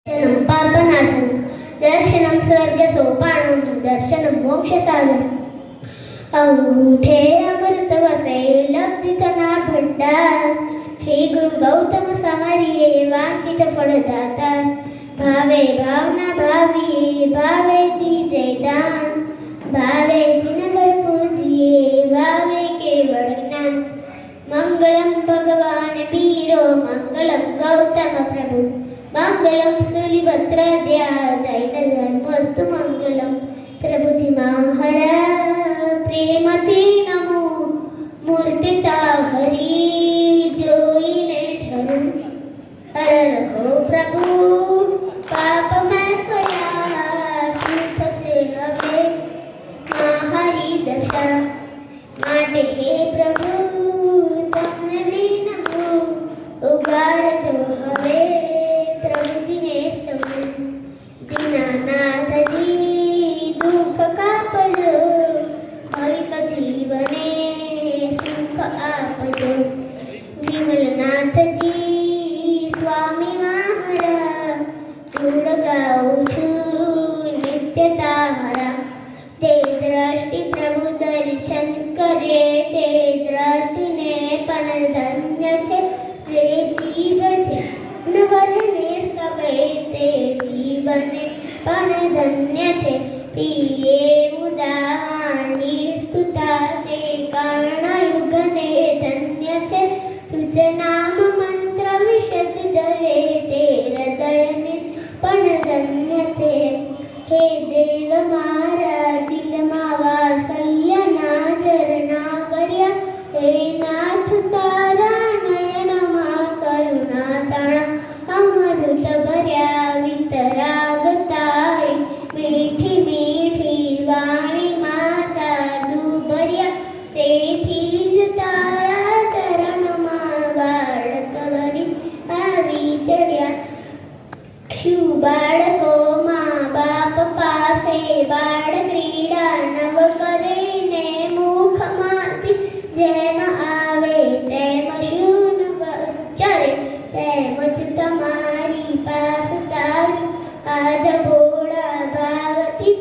पापनाशनं दर्शनं स्वर्गसोपानं दर्शनं मोक्षसाधनं अंगूठे अमृत वसे लब्धितना भंडार श्री गुरु गौतम समरिये वांछित फलदाता भावे भावना भाविये भावे दीजे दान भावे जिनवर पूजिए भावे केवल ज्ञान मंगलम भगवान वीरो मंगलम गौतम प्रभु मंगलम सुलिभद्राद्या जैन धर्मस्तु मंगलम प्रभुजी महारा प्रेमती नमो मूर्तिता हरि जोईने ठरू हर हो प्रभु पाप मैं कया सुख से हवे महारी दशा माटे हे प्रभु तमने विनमो उगार जो हवे प्रभुजी ने समझ दीनानाथ जी दुख कापजो भाविक जीवने सुख आपजो विमलनाथ जी स्वामी महाराज गुण गाऊं છું નિત્યતા હરા તે દ્રષ્ટિ પ્રભુ દર્શન કરે તે દ્રષ્ટિને પણ ધન્ય છે જે જીવ છે નવરને સવે તે જીવને પણ ધન્ય છે પીએ ઉદાહરણી સ્તુતા તે કર્ણયુગને ધન્ય છે તુજ નામ મંત્ર વિશદ ધરે તે હૃદયને પણ ધન્ય છે હે દેવ મારા દિલમાં વાત્સલ્યના ઝરણા ભર્યા હે નાથ તારા નયનમાં કરુણા તાણા અમૃત ભર્યા વિતરાગ તારી મીઠી મીઠી વાણીમાં જાદુ ભર્યા તેથી જ તારા ચરણમાં બાળક બની આવી ચડ્યા શું બાળકો મા બાપ પાસે બાળ ક્રીડા નવ કરીને મુખમાંથી જેમ આવે તેમ શું ઉચ્ચરે તેમ જ તમારી પાસ તારું આજ ભોળા ભાવથી